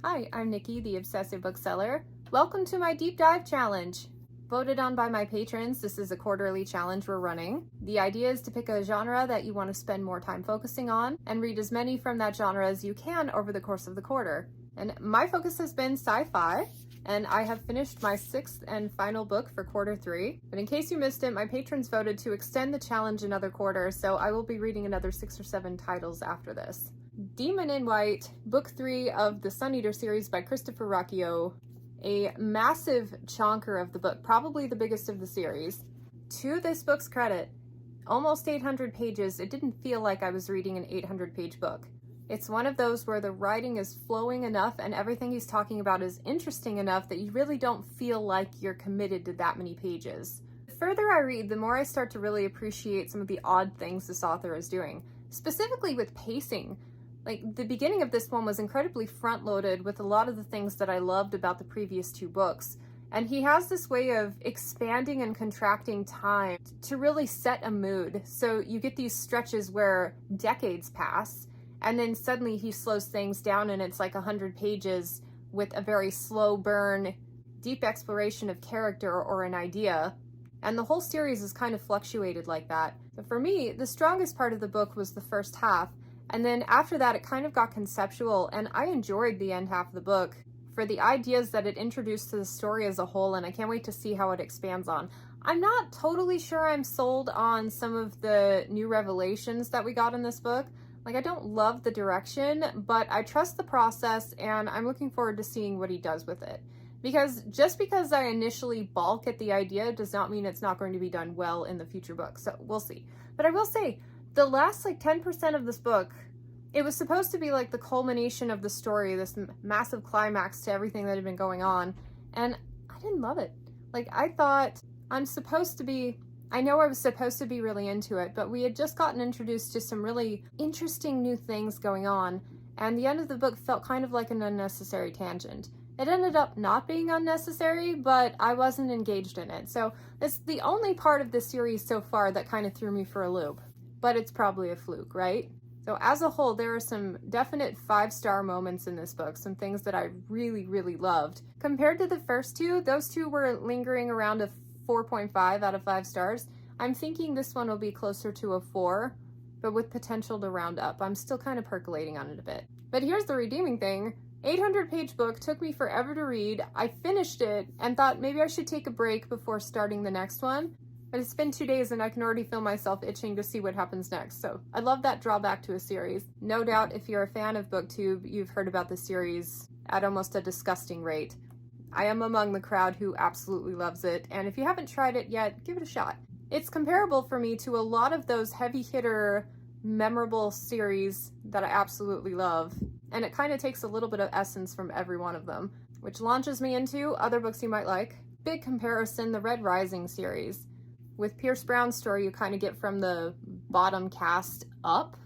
Hi, I'm Nikki, the Obsessive Bookseller. Welcome to my Deep Dive Challenge. Voted on by my patrons, this is a quarterly challenge we're running. The idea is to pick a genre that you want to spend more time focusing on and read as many from that genre as you can over the course of the quarter. And my focus has been sci-fi, and I have finished my 6th and final book for quarter 3. But in case you missed it, my patrons voted to extend the challenge another quarter, so I will be reading another 6 or 7 titles after this. Demon in White, Book 3 of the Sun Eater series by Christopher Ruocchio, a massive chonker of the book, probably the biggest of the series. To this book's credit, almost 800 pages, it didn't feel like I was reading an 800-page book. It's one of those where the writing is flowing enough and everything he's talking about is interesting enough that you really don't feel like you're committed to that many pages. The further I read, the more I start to really appreciate some of the odd things this author is doing, specifically with pacing. Like, the beginning of this one was incredibly front-loaded with a lot of the things that I loved about the previous 2 books. And he has this way of expanding and contracting time to really set a mood. So you get these stretches where decades pass, and then suddenly he slows things down and it's like 100 pages with a very slow burn, deep exploration of character or an idea. And the whole series is kind of fluctuated like that. But for me, the strongest part of the book was the first half. And then after that, it kind of got conceptual, and I enjoyed the end half of the book for the ideas that it introduced to the story as a whole, and I can't wait to see how it expands on. I'm not totally sure I'm sold on some of the new revelations that we got in this book. Like, I don't love the direction, but I trust the process, and I'm looking forward to seeing what he does with it. Because just because I initially balk at the idea does not mean it's not going to be done well in the future books, so we'll see. But I will say, the last 10% of this book, it was supposed to be like the culmination of the story, this massive climax to everything that had been going on, and I didn't love it. Like, I thought I was supposed to be really into it, but we had just gotten introduced to some really interesting new things going on, and the end of the book felt kind of like an unnecessary tangent. It ended up not being unnecessary, but I wasn't engaged in it, so it's the only part of this series so far that kind of threw me for a loop. But it's probably a fluke, right? So as a whole, there are some definite 5-star moments in this book, some things that I really, really loved. Compared to the first 2, those 2 were lingering around a 4.5 out of 5 stars. I'm thinking this one will be closer to a 4, but with potential to round up. I'm still kind of percolating on it a bit. But here's the redeeming thing. 800-page book, took me forever to read. I finished it and thought maybe I should take a break before starting the next one. But it's been 2 days and I can already feel myself itching to see what happens next, so I love that drawback to a series. No doubt if you're a fan of BookTube, you've heard about the series at almost a disgusting rate. I am among the crowd who absolutely loves it, and if you haven't tried it yet, give it a shot. It's comparable for me to a lot of those heavy hitter, memorable series that I absolutely love, and it kind of takes a little bit of essence from every one of them, which launches me into other books you might like. Big comparison, the Red Rising series. With Pierce Brown's story, you kind of get from the bottom cast up,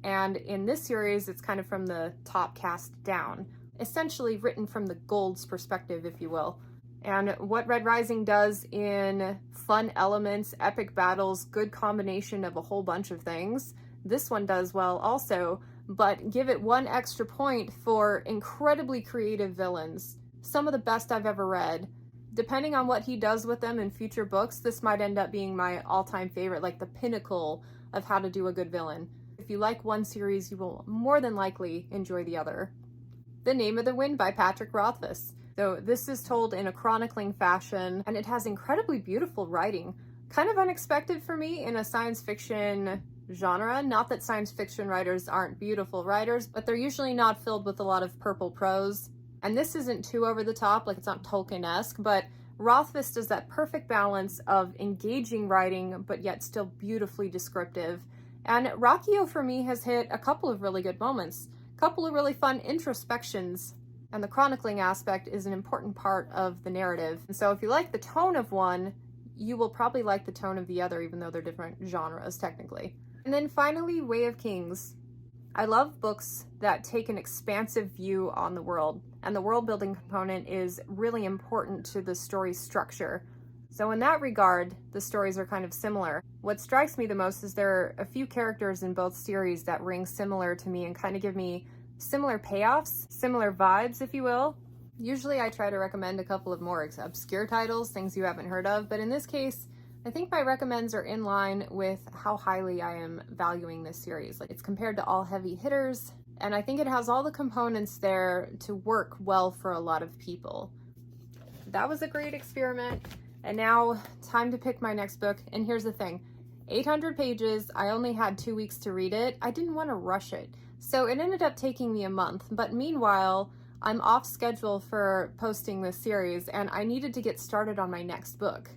and in this series, it's kind of from the top cast down, essentially written from the Gold's perspective, if you will. And what Red Rising does in fun elements, epic battles, good combination of a whole bunch of things, this one does well also, but give it 1 extra point for incredibly creative villains. Some of the best I've ever read. Depending on what he does with them in future books, this might end up being my all-time favorite, like the pinnacle of how to do a good villain. If you like one series, you will more than likely enjoy the other. The Name of the Wind by Patrick Rothfuss. So this is told in a chronicling fashion, and it has incredibly beautiful writing. Kind of unexpected for me in a science fiction genre. Not that science fiction writers aren't beautiful writers, but they're usually not filled with a lot of purple prose. And this isn't too over the top, like it's not Tolkien-esque, but Rothfuss does that perfect balance of engaging writing, but yet still beautifully descriptive. And Ruocchio, for me, has hit a couple of really good moments, a couple of really fun introspections, and the chronicling aspect is an important part of the narrative. And so if you like the tone of one, you will probably like the tone of the other, even though they're different genres, technically. And then finally, Way of Kings. I love books that take an expansive view on the world, and the world building component is really important to the story's structure. So in that regard, the stories are kind of similar. What strikes me the most is there are a few characters in both series that ring similar to me and kind of give me similar payoffs, similar vibes, if you will. Usually I try to recommend a couple of more obscure titles, things you haven't heard of, but in this case, I think my recommends are in line with how highly I am valuing this series. Like, it's compared to all heavy hitters, and I think it has all the components there to work well for a lot of people. That was a great experiment, and now time to pick my next book. And here's the thing, 800 pages, I only had 2 weeks to read it. I didn't want to rush it, so it ended up taking me a month, but meanwhile, I'm off schedule for posting this series, and I needed to get started on my next book.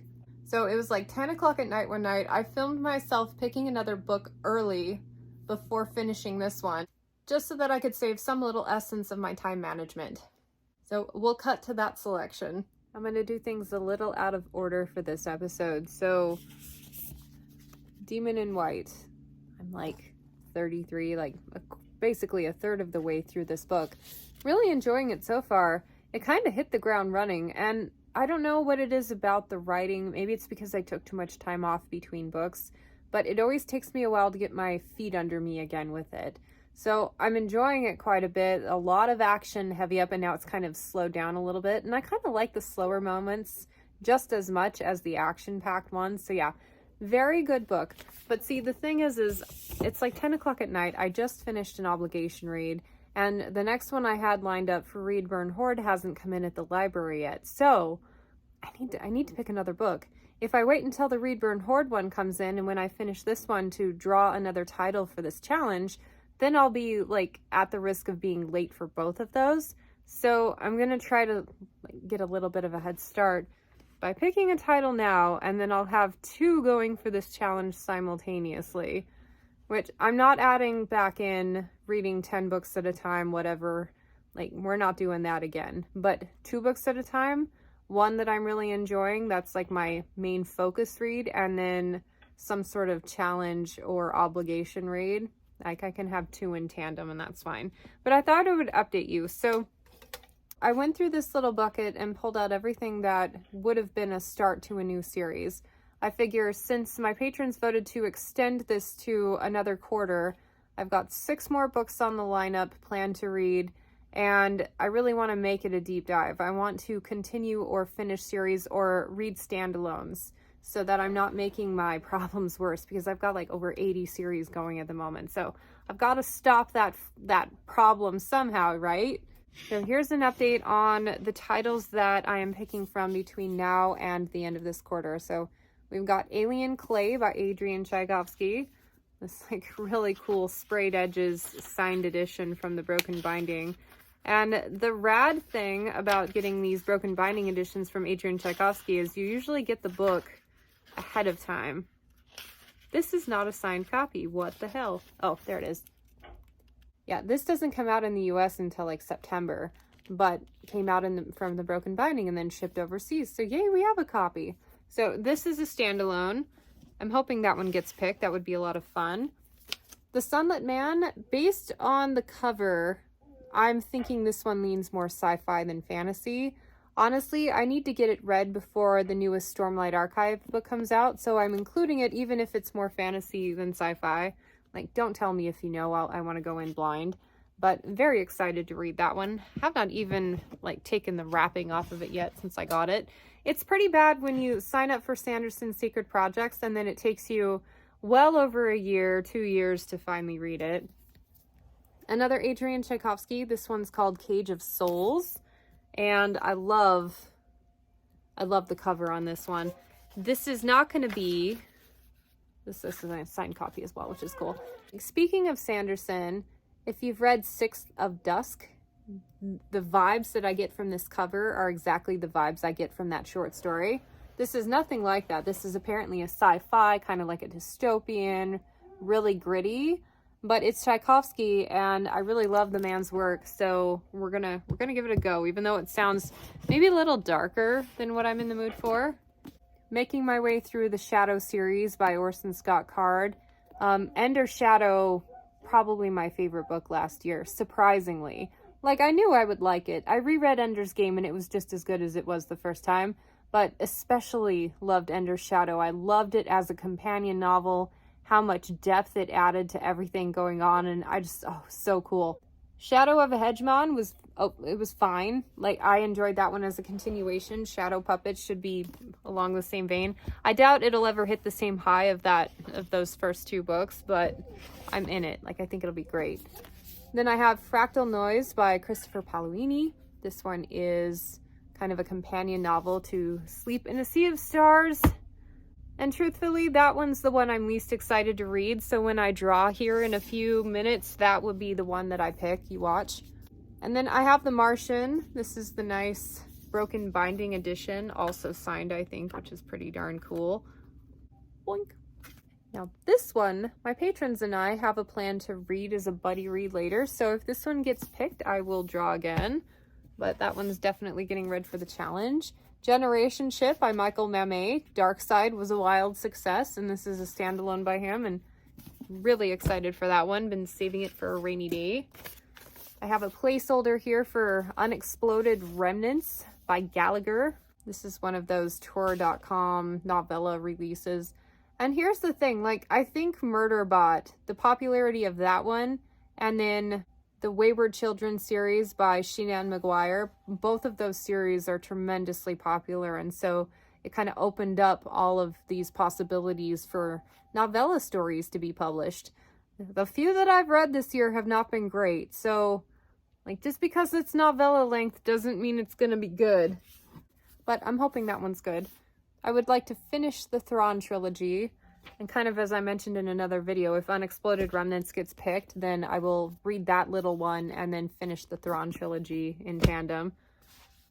So it was like 10 o'clock at night one night. I filmed myself picking another book early before finishing this one, just so that I could save some little essence of my time management. So we'll cut to that selection. I'm going to do things a little out of order for this episode. So Demon in White. I'm like 33, like basically a third of the way through this book. Really enjoying it so far. It kind of hit the ground running, and I don't know what it is about the writing. Maybe it's because I took too much time off between books, but it always takes me a while to get my feet under me again with it. So I'm enjoying it quite a bit. A lot of action heavy up, and now it's kind of slowed down a little bit. And I kind of like the slower moments just as much as the action-packed ones. So yeah, very good book. But see, the thing is it's like 10 o'clock at night. I just finished an obligation read, and the next one I had lined up for Read, Burn, Hoard hasn't come in at the library yet. So I need to pick another book. If I wait until the Read, Burn, Hoard one comes in, and when I finish this one to draw another title for this challenge, then I'll be like at the risk of being late for both of those. So I'm going to try to get a little bit of a head start by picking a title now, and then I'll have 2 going for this challenge simultaneously, which I'm not adding back in reading 10 books at a time, whatever. Like, we're not doing that again. But 2 books at a time, one that I'm really enjoying, that's like my main focus read, and then some sort of challenge or obligation read. Like, I can have 2 in tandem, and that's fine. But I thought I would update you. So I went through this little bucket and pulled out everything that would have been a start to a new series. I figure since my patrons voted to extend this to another quarter, I've got 6 more books on the lineup planned to read, and I really want to make it a deep dive. I want to continue or finish series or read standalones so that I'm not making my problems worse, because I've got like over 80 series going at the moment. So I've got to stop that problem somehow, right? So here's an update on the titles that I am picking from between now and the end of this quarter. So we've got Alien Clay by Adrian Tchaikovsky. This like really cool sprayed edges signed edition from the Broken Binding. And the rad thing about getting these Broken Binding editions from Adrian Tchaikovsky is you usually get the book ahead of time. This is not a signed copy. What the hell? Oh, there it is. Yeah, this doesn't come out in the US until like September, but came out from the Broken Binding and then shipped overseas. So yay, we have a copy. So this is a standalone. I'm hoping that one gets picked. That would be a lot of fun. The Sunlit Man, based on the cover, I'm thinking this one leans more sci-fi than fantasy. Honestly, I need to get it read before the newest Stormlight Archive book comes out, so I'm including it even if it's more fantasy than sci-fi. Like, don't tell me if you know, I want to go in blind. But very excited to read that one. Have not even, like, taken the wrapping off of it yet since I got it. It's pretty bad when you sign up for Sanderson's Secret Projects and then it takes you well over a year, 2 years to finally read it. Another Adrian Tchaikovsky. This one's called Cage of Souls. And I love the cover on this one. This is not going to be... This is a signed copy as well, which is cool. Speaking of Sanderson, if you've read Sixth of Dusk, the vibes that I get from this cover are exactly the vibes I get from that short story. This is nothing like that. This is apparently a sci-fi, kind of like a dystopian, really gritty, but it's Tchaikovsky, and I really love the man's work, so we're gonna give it a go, even though it sounds maybe a little darker than what I'm in the mood for. Making my way through the Shadow series by Orson Scott Card. Ender Shadow, probably my favorite book last year, surprisingly. Like, I knew I would like it. I reread Ender's Game and it was just as good as it was the first time, but especially loved Ender's Shadow. I loved it as a companion novel, how much depth it added to everything going on, and I just, oh, so cool. Shadow of a Hedgemon was, oh, it was fine. Like, I enjoyed that one as a continuation. Shadow Puppets should be along the same vein. I doubt it'll ever hit the same high of those first two books, but I'm in it. Like, I think it'll be great. Then I have Fractal Noise by Christopher Paolini. This one is kind of a companion novel to Sleep in a Sea of Stars. And truthfully, that one's the one I'm least excited to read. So when I draw here in a few minutes, that would be the one that I pick. You watch. And then I have The Martian. This is the nice broken binding edition, also signed, I think, which is pretty darn cool. Boink. Now this one, my patrons and I have a plan to read as a buddy read later. So if this one gets picked, I will draw again. But that one's definitely getting ready for the challenge. Generation Ship by Michael Mamet. Dark Side was a wild success, and this is a standalone by him, and really excited for that one. Been saving it for a rainy day. I have a placeholder here for Unexploded Remnants by Gallagher. This is one of those Tor.com novella releases. And here's the thing, like, I think Murderbot, the popularity of that one, and then the Wayward Children series by Shenan Maguire, both of those series are tremendously popular, and so it kind of opened up all of these possibilities for novella stories to be published. The few that I've read this year have not been great, so like, just because it's novella length doesn't mean it's gonna be good. But I'm hoping that one's good. I would like to finish the Thrawn trilogy. And kind of as I mentioned in another video, if Unexploded Remnants gets picked, then I will read that little one and then finish the Thrawn trilogy in tandem.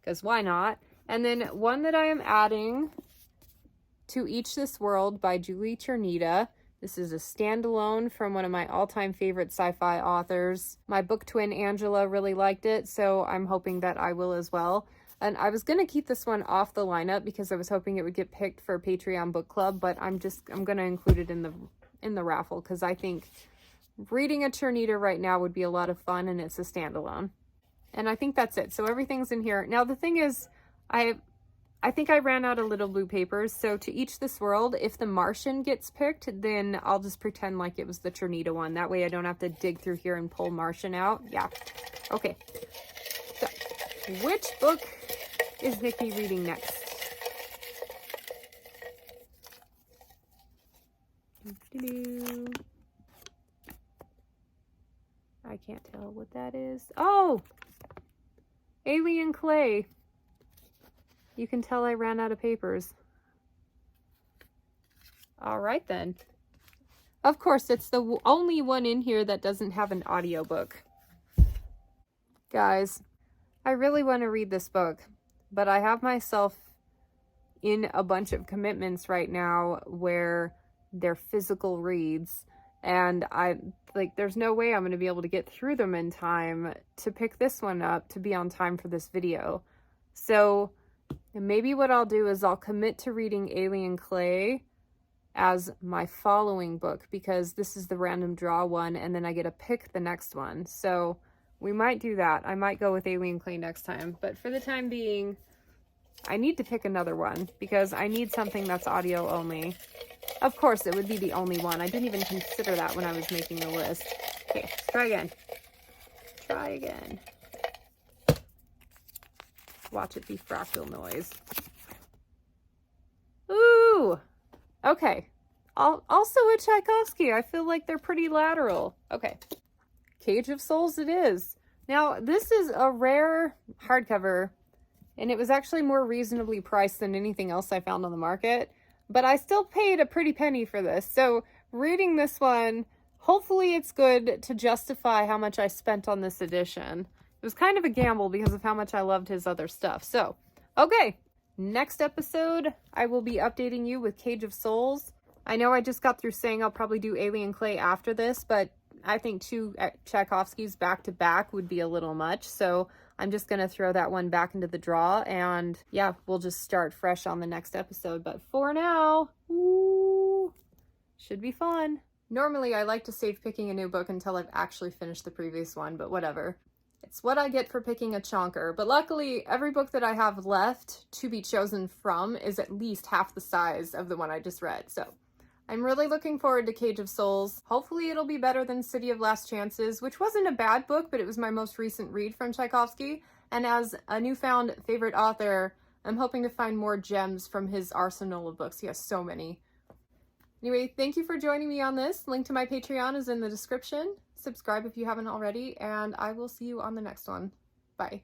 Because why not? And then one that I am adding, To Each This World by Julie Chernita. This is a standalone from one of my all-time favorite sci-fi authors. My book twin Angela really liked it, so I'm hoping that I will as well. And I was going to keep this one off the lineup because I was hoping it would get picked for Patreon book club, but I'm going to include it in the raffle because I think reading a Chernita right now would be a lot of fun, and it's a standalone. And I think that's it. So everything's in here. Now the thing is, I think I ran out of little blue papers. So To Each This World, if The Martian gets picked, then I'll just pretend like it was the Chernita one. That way I don't have to dig through here and pull Martian out. Yeah. Okay. So which book is Niki reading next? I can't tell what that is. Oh! Alien Clay. You can tell I ran out of papers. All right then. Of course, it's the only one in here that doesn't have an audiobook. Guys, I really want to read this book, but I have myself in a bunch of commitments right now where they're physical reads, and there's no way I'm going to be able to get through them in time to pick this one up to be on time for this video. So maybe what I'll do is I'll commit to reading Alien Clay as my following book, because this is the random draw one, and then I get to pick the next one. So we might do that. I might go with Alien Clay next time, but for the time being, I need to pick another one because I need something that's audio only. Of course, it would be the only one. I didn't even consider that when I was making the list. Okay, let's try again. Try again. Watch it be Fractal Noise. Ooh! Okay. Also a Tchaikovsky. I feel like they're pretty lateral. Okay. Cage of Souls it is. Now, this is a rare hardcover, and it was actually more reasonably priced than anything else I found on the market, but I still paid a pretty penny for this. So reading this one, hopefully it's good to justify how much I spent on this edition. It was kind of a gamble because of how much I loved his other stuff. So, okay, next episode, I will be updating you with Cage of Souls. I know I just got through saying I'll probably do Alien Clay after this, but I think 2 Tchaikovskys back to back would be a little much. So I'm just going to throw that one back into the draw, and yeah, we'll just start fresh on the next episode. But for now, ooh, should be fun. Normally, I like to save picking a new book until I've actually finished the previous one, but whatever. It's what I get for picking a chonker. But luckily, every book that I have left to be chosen from is at least half the size of the one I just read. So I'm really looking forward to Cage of Souls. Hopefully it'll be better than City of Last Chances, which wasn't a bad book, but it was my most recent read from Tchaikovsky. And as a newfound favorite author, I'm hoping to find more gems from his arsenal of books. He has so many. Anyway, thank you for joining me on this. Link to my Patreon is in the description. Subscribe if you haven't already, and I will see you on the next one. Bye.